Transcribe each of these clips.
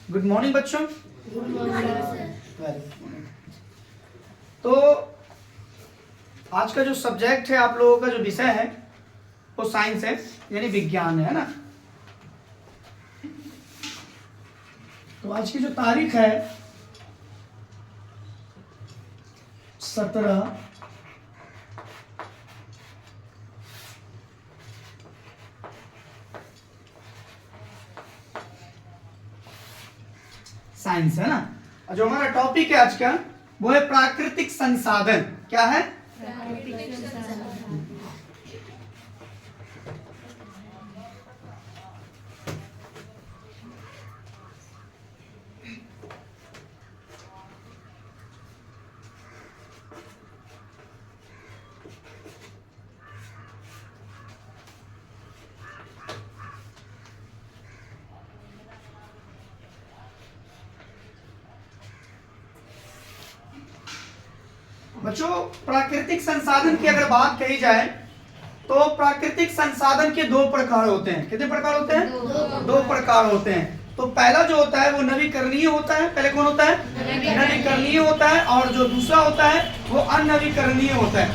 Good morning बच्चों। Good morning sir. तो आज का जो सब्जेक्ट है, आप लोगों का जो विषय है वो साइंस है, यानी विज्ञान है ना। तो आज की जो तारीख है 17 साइंस है ना। और जो हमारा टॉपिक है आज का वो है प्राकृतिक संसाधन। क्या है? प्राकृतिक संसाधन। बच्चों, प्राकृतिक संसाधन की अगर बात कही जाए तो प्राकृतिक संसाधन के दो प्रकार होते हैं। कितने प्रकार होते हैं? दो प्रकार होते हैं। तो पहला जो होता है वो नवीकरणीय होता है। पहले कौन होता है? नवीकरणीय होता है। और जो दूसरा होता है वो अनवीकरणीय होता है।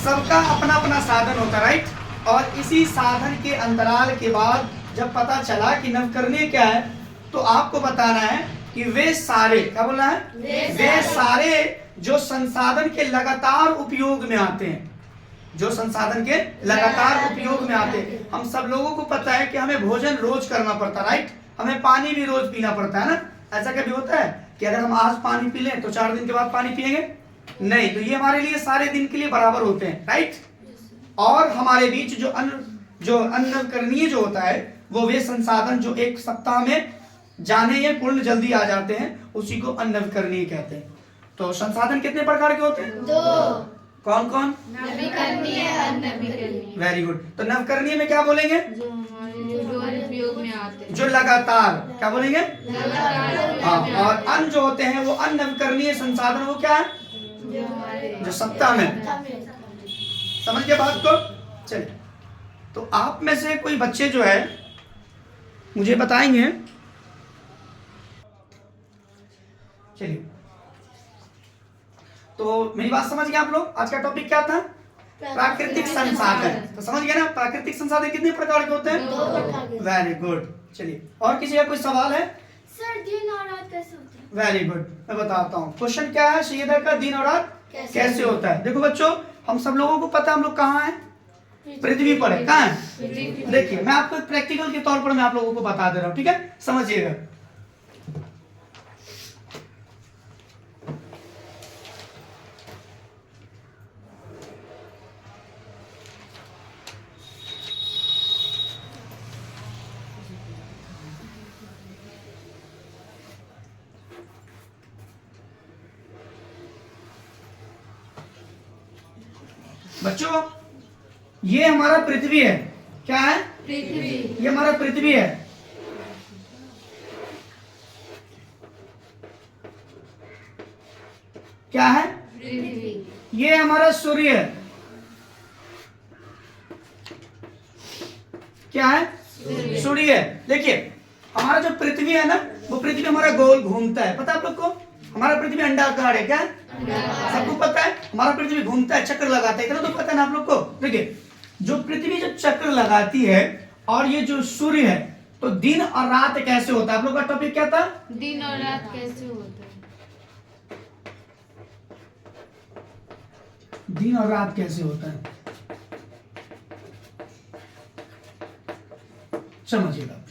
सबका अपना अपना साधन होता है, राइट। और इसी साधन के अंतराल के बाद जब पता चला कि नवीकरणीय क्या है, तो आपको बताना है कि वे सारे, क्या बोलना है? वे सारे जो संसाधन के लगातार उपयोग में आते हैं, जो संसाधन के लगातार उपयोग में आते हैं। हम सब लोगों को पता है कि हमें भोजन रोज करना पड़ता है, राइट। हमें पानी भी रोज पीना पड़ता है ना। ऐसा कभी होता है कि अगर हम आज पानी पी लें तो 4 दिन के बाद पानी पिएंगे? नहीं। तो ये हमारे लिए सारे दिन के लिए बराबर होते हैं, राइट। और हमारे बीच जो अनकरणीय जो होता है वो वे संसाधन जो एक सप्ताह में जाने या पूर्ण जल्दी आ जाते हैं, उसी को अनकरणीय कहते हैं। तो संसाधन कितने प्रकार के होते हैं? 2। कौन कौन? नवीकरणीय, अनवीकरणीय। Very good. तो नवकरणीय में क्या बोलेंगे? जो हमारे उपयोग में आते हैं। जो लगातार, क्या बोलेंगे? लगातार। हाँ। और अन जो होते हैं वो अनवकरणीय संसाधन, वो क्या है? जो हमारे जो सप्ताह में। समझ गए बात को? चलिए, तो आप में से कोई बच्चे जो है मुझे बताएंगे। चलिए, तो मेरी बात समझ गए आप लोग? आज का टॉपिक क्या था? प्राकृतिक संसाधन। तो समझ गए ना, प्राकृतिक संसाधन कितने प्रकार के होते हैं? 2 प्रकार के। Very good. चलिए, और किसी का कोई सवाल है? सर, दिन और रात कैसे होते हैं? वेरी गुड, मैं बताता हूँ। क्वेश्चन क्या है सैयदा का? दिन और रात कैसे होता है। देखो बच्चों, हम सब लोगों को पता है हम लोग कहाँ हैं? पृथ्वी पर है। कहाँ है? देखिए, मैं आपको प्रैक्टिकल के तौर पर मैं आप लोगों को बता दे रहा हूँ, ठीक है? समझिएगा। बच्चों, ये हमारा पृथ्वी है। क्या है? पृथ्वी। ये हमारा पृथ्वी है। क्या है? पृथ्वी। ये हमारा सूर्य है। क्या है? सूर्य है। देखिए, हमारा जो पृथ्वी है ना, वो पृथ्वी हमारा गोल घूमता है। पता है आप लोग को? हमारा पृथ्वी अंडाकार है। क्या है? सबको पता है। हमारा पृथ्वी घूमता है, चक्कर लगाता है, इतना तो पता है ना आप लोग को। देखिए, जो पृथ्वी जो चक्र लगाती है और ये जो सूर्य है, तो दिन और रात कैसे होता है? आप लोग का टॉपिक क्या था? दिन और रात कैसे होता है? दिन और रात कैसे होता है, समझिएगा।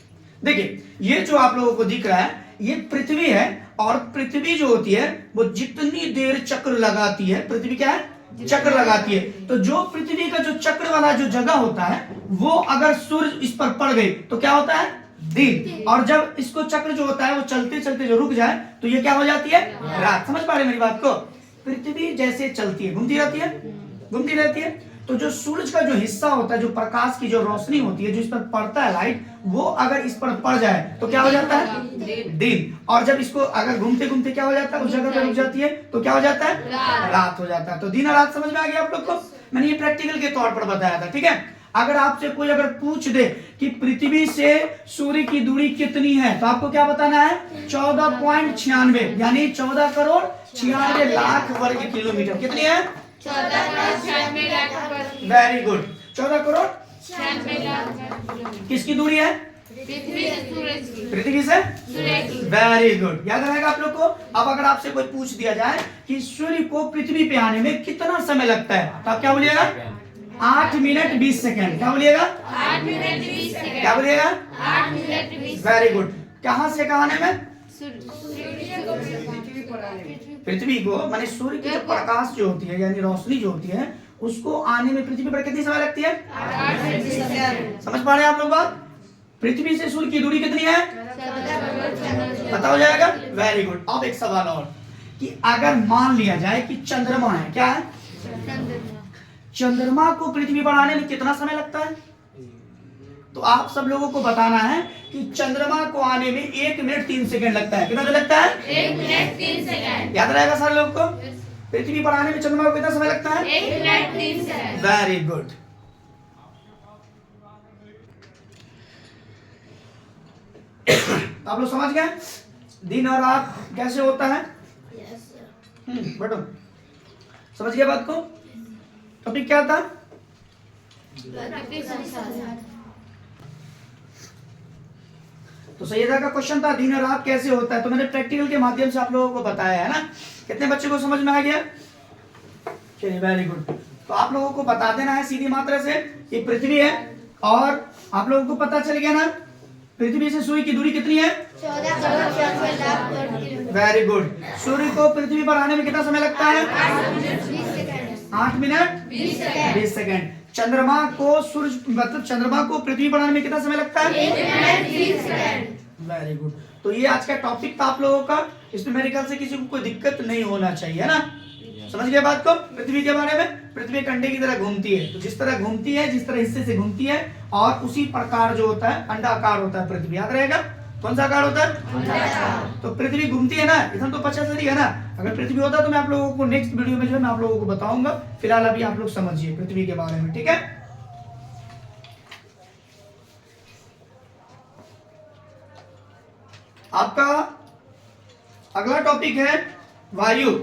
देखिए, ये जो आप लोगों को दिख रहा है ये पृथ्वी है। और पृथ्वी जो होती है वो जितनी देर चक्र लगाती है, पृथ्वी क्या है? चक्र लगाती है। तो जो पृथ्वी का जो चक्र वाला जो जगह होता है, वो अगर सूर्य इस पर पड़ गई तो क्या होता है? दिन। और जब इसको चक्र जो होता है वो चलते चलते जो रुक जाए तो ये क्या हो जाती है? रात। समझ पा रहे मेरी बात को? पृथ्वी जैसे चलती है, घूमती रहती है, घूमती रहती है। तो जो सूरज का जो हिस्सा होता है, जो प्रकाश की जो रोशनी होती है, जो इस पर पड़ता है लाइट, वो अगर इस पर पड़ जाए तो क्या हो जाता है? दिन। और जब इसको अगर घूमते घूमते क्या हो जाता है? उस जगह पर रुक जाती है तो क्या हो जाता है? रात हो जाता है। तो दिन और रात समझ में आ गया आप लोग को? मैंने ये प्रैक्टिकल के तौर पर बताया था, ठीक है? अगर आपसे कोई अगर पूछ दे कि पृथ्वी से सूर्य की दूरी कितनी है तो आपको क्या बताना है? 14.96 यानी 14 करोड़ 96 लाख वर्ग किलोमीटर। कितनी है? 14 लाख वेरी गुड। 14 करोड़ 96 लाख किसकी दूरी है? पृथ्वी से सूरज की। पृथ्वी से सूरज की। वेरी गुड, याद रहेगा आप लोग को। अब अगर आपसे कोई पूछ दिया जाए कि सूर्य को पृथ्वी पे आने में कितना समय लगता है तो आप क्या बोलिएगा? 8 मिनट 20 सेकंड। क्या बोलिएगा? 8 मिनट 20 सेकंड। क्या बोलिएगा? 8 मिनट 20। Very good. कहां से कहां आने में? पृथ्वी को माने सूर्य की जो प्रकाश जो होती है यानी रोशनी जो होती है उसको आने में पृथ्वी पर कितनी समय लगती है? 8 से 20 सेकंड। समझ पा रहे हैं आप लोग बात? पृथ्वी से सूर्य की दूरी कितनी है? 14 करोड़ 96। पता हो जाएगा। Very good. अब एक सवाल और कि अगर मान लिया जाए कि चंद्रमा है, क्या है? चंद्रमा को पृथ्वी पर आने में कितना समय लगता है? तो आप सब लोगों को बताना है कि चंद्रमा को आने में 1 मिनट 3 सेकंड लगता है। कितना देर लगता है? 1 मिनट 3 सेकंड। याद रहेगा सारे लोग को? पृथ्वी पर आने में चंद्रमा को कितना समय लगता है? 1 मिनट 3 सेकंड। Very good. आप लोग समझ गए दिन और रात कैसे होता है? बैठो। समझ गए बात को? टॉपिक क्या था? तो सैयदा का क्वेश्चन था दिन और रात कैसे होता है, तो मैंने प्रैक्टिकल के माध्यम से आप लोगों को बताया है ना। कितने बच्चों को समझ में आ गया? चलिए वेरी गुड। तो आप लोगों को बता देना है सीधी मात्रा से ये पृथ्वी है और आप लोगों को पता चल गया ना पृथ्वी से सूर्य की दूरी कितनी है? 14 करोड़ 96 लाख वर्ग किलोमीटर। Very good. सूर्य को पृथ्वी पर आने में कितना समय लगता है? 8 minute 20 second. 8 minute 20 second. 20 second. चंद्रमा को सूर्य मतलब चंद्रमा को पृथ्वी पर आने में कितना समय लगता है? 1 मिनट 30 सेकंड। Very good. तो ये आज का टॉपिक था आप लोगों का। इसमें मेरे ख्याल से किसी को कोई दिक्कत नहीं होना चाहिए, है ना? समझ गए बात को? पृथ्वी के बारे में पृथ्वी एक अंडे की तरह घूमती है, तो जिस तरह घूमती है जिस तरह हिस्से से घूमती है और उसी प्रकार जो होता है अंडाकार होता है पृथ्वी। याद रहेगा कौन सा आकार होता है? तो पृथ्वी घूमती है ना, इधर तो 50 है ना। अगर पृथ्वी होता तो मैं आप लोगों को नेक्स्ट वीडियो में जो है मैं आप लोगों को बताऊंगा। फिलहाल अभी आप लोग समझिए पृथ्वी के बारे में, ठीक है? आपका अगला टॉपिक है वायु।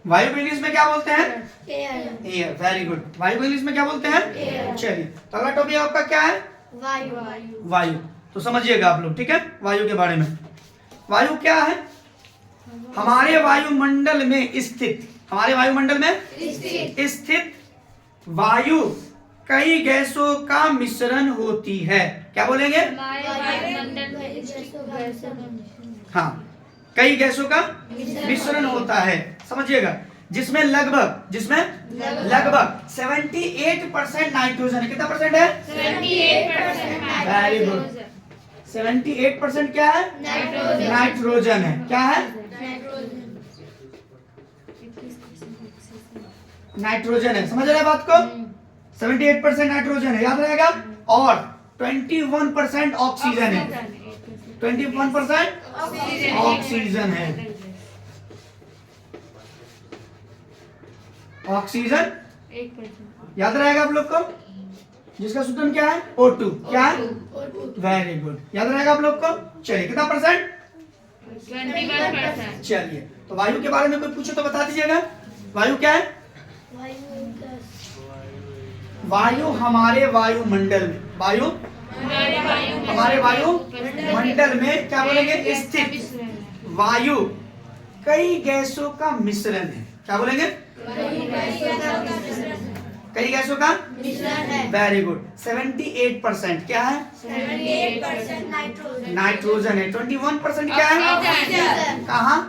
वायु को इंग्लिश में क्या बोलते हैं? एयर। Very good. वायु को इंग्लिश में क्या बोलते हैं? एयर। चलिए तो अगला टॉपिक आपका क्या है? वायु। वायु। तो समझिएगा आप लोग, ठीक है? वायु के बारे में। वायु क्या है? हमारे वायुमंडल में स्थित, हमारे वायुमंडल में स्थित वायु कई गैसों का मिश्रण होती है। क्या बोलेंगे? हाँ, कई गैसों का मिश्रण होता है। समझिएगा जिसमें लगभग 78% नाइट्रोजन है। कितना परसेंट है? 78%। Very good. 78% क्या है? नाइट्रोजन है। क्या है? नाइट्रोजन है। समझ रहे बात को? 78% नाइट्रोजन है, याद रहेगा। और 21% ऑक्सीजन है। 21% ऑक्सीजन है। ऑक्सीजन याद रहेगा आप लोग को, जिसका सूत्र क्या है? O2। क्या है? वेरी गुड, याद रहेगा आप लोग को। चलिए कितना परसेंट? 21%। चलिए तो वायु के बारे में कोई पूछे तो बता दीजिएगा। वायु क्या है? वायु हमारे वायुमंडल में, वायु हमारे वायुमंडल में क्या बोलेंगे? स्थित वायु कई गैसों का मिश्रण है। क्या बोलेंगे? कई गैसों का मिश्रण है। Very good. 78% क्या है? 78% नाइट्रोजन है। 21% क्या है? ऑक्सीजन। कहाँ?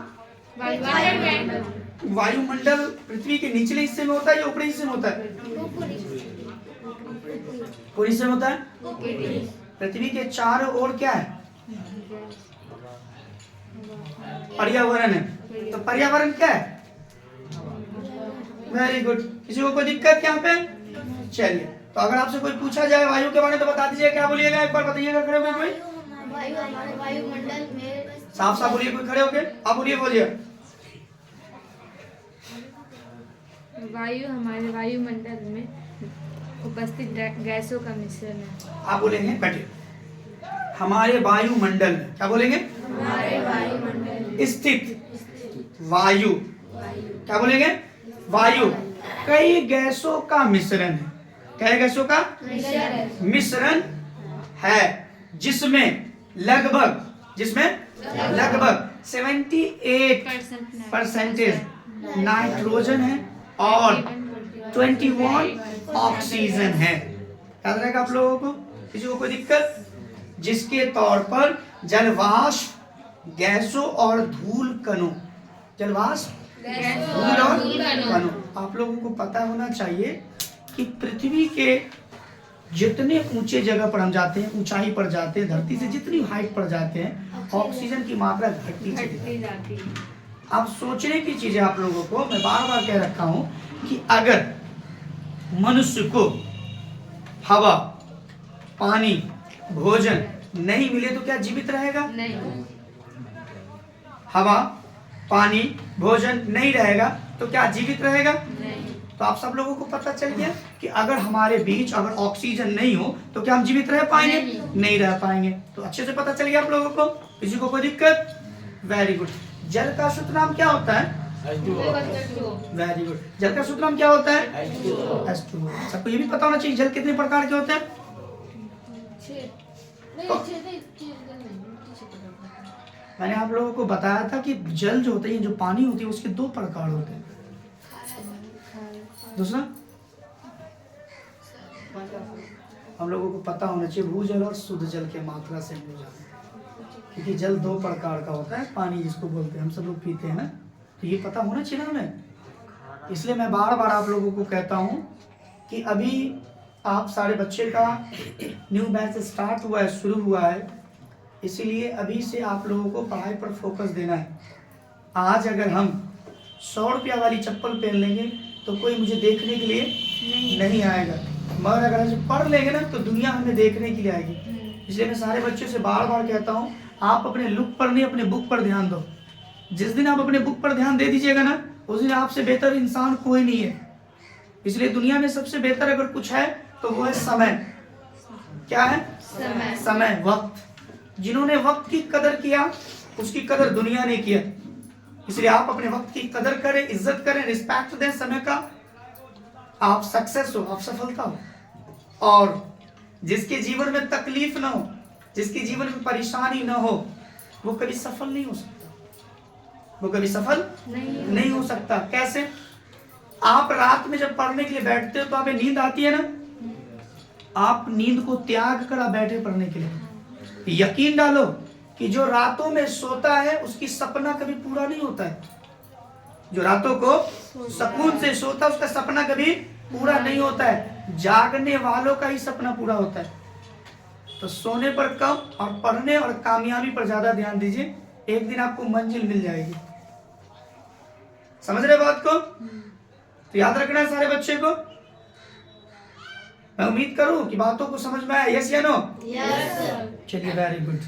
वायुमंडल। वायुमंडल पृथ्वी के निचले हिस्से में होता है या ऊपरी हिस्से में होता है? पूरी हिस्से में होता है। पृथ्वी के चारों ओर क्या है? पर्यावरण है। तो पर्यावरण क्या है? Very good. किसी को कोई दिक्कत यहाँ पे? चलिए, तो अगर आपसे कोई पूछा जाए वायु के बारे में तो बता दीजिए, क्या बोलिएगा? एक बार बताइएगा खड़े होकर कोई। वायु हमारे वायुमंडल में साफ साफ बोलिए, कोई खड़े होके आप बोलिए, बोलिए। वायु हमारे वायुमंडल में उपस्थित गैसों का मिश्रण है। आप बोलेंगे, बैठिए। हमारे वायुमंडल में, क्या बोलेंगे? हमारे वायुमंडल स्थित वायु, क्या बोलेंगे? वायु कई गैसों का मिश्रण है। कई गैसों का मिश्रण है, जिसमें लगभग 78% नाइट्रोजन है और 21 ऑक्सीजन है। याद रहेगा आप लोगों को? किसी को कोई दिक्कत? जिसके तौर पर जलवाष्प, गैसों और धूल कणों, जलवाष्प, धूल और कणों। आप लोगों को पता होना चाहिए कि पृथ्वी के जितने ऊंचे जगह पर हम जाते हैं, ऊंचाई पर जाते हैं, धरती से जितनी हाइट पर जाते हैं, ऑक्सीजन की मात्रा घटती चली जाती है। अब सोचने की चीज है आप लोगों को, मैं बार बार कह रखा हूं कि अगर मनुष्य को हवा, पानी, भोजन नहीं मिले तो क्या जीवित रहेगा? नहीं। हवा, पानी, भोजन नहीं रहेगा तो क्या जीवित रहेगा? नहीं। तो आप सब लोगों को पता चल गया कि अगर हमारे बीच अगर ऑक्सीजन नहीं हो तो क्या हम जीवित रह पाएंगे? नहीं रह पाएंगे। तो अच्छे से पता चल गया आप लोगों को? किसी को कोई दिक्कत? Very good. जल का शुद्ध नाम क्या होता है? Very good. जल का शुद्ध नाम क्या होता है? H2O। सबको ये भी पता होना चाहिए जल कितने प्रकार के होते हैं? मैंने आप लोगों को बताया था कि जल जो होते हैं, जो पानी होती है, उसके 2 प्रकार होते हैं। दूसरा हम लोगों को पता होना चाहिए भूजल और शुद्ध जल के मात्रा से हम लोग, क्योंकि जल 2 प्रकार का होता है। पानी जिसको बोलते हैं, हम सब लोग पीते हैं ना, तो ये पता होना चाहिए ना हमें। इसलिए मैं बार बार आप लोगों को कहता हूँ कि अभी आप सारे बच्चे का न्यू बैच स्टार्ट हुआ है, शुरू हुआ है, इसीलिए अभी से आप लोगों को पढ़ाई पर फोकस देना है। आज अगर हम 100 रुपया वाली चप्पल पहन लेंगे तो कोई मुझे देखने के लिए नहीं आएगा, मगर अगर हम पढ़ लेंगे ना तो दुनिया हमें देखने के लिए आएगी। इसलिए मैं सारे बच्चों से बार बार कहता हूँ, आप अपने लुक पर नहीं, अपने बुक पर ध्यान दो। जिस दिन आप अपने बुक पर ध्यान दे दीजिएगा ना, उस दिन आपसे बेहतर इंसान कोई नहीं है। इसलिए दुनिया में सबसे बेहतर अगर कुछ है तो वो है समय। क्या है? समय, वक्त। जिन्होंने वक्त की कदर किया उसकी कदर दुनिया ने किया। इसलिए आप अपने वक्त की कदर करें, इज्जत करें, रिस्पेक्ट दें समय का। आप सक्सेस हो, आप सफलता हो। और जिसके जीवन में तकलीफ ना हो, जिसके जीवन में परेशानी ना हो, वो कभी सफल नहीं हो सकता। वो कभी सफल नहीं हो सकता। कैसे? आप रात में जब पढ़ने के लिए बैठते हो तो हमें नींद आती है ना, आप नींद को त्याग कर आप बैठे पढ़ने के लिए। यकीन डालो कि जो रातों में सोता है उसकी सपना कभी पूरा नहीं होता है। जो रातों को सुकून से सोता है उसका सपना कभी पूरा नहीं होता है। जागने वालों का ही सपना पूरा होता है। तो सोने पर कम और पढ़ने और कामयाबी पर ज्यादा ध्यान दीजिए, एक दिन आपको मंजिल मिल जाएगी। समझ रहे बात को? तो याद रखना है सारे बच्चे को। मैं उम्मीद करूं कि बातों को समझ में आया। यस या नो? यस। चलिए, वेरी गुड।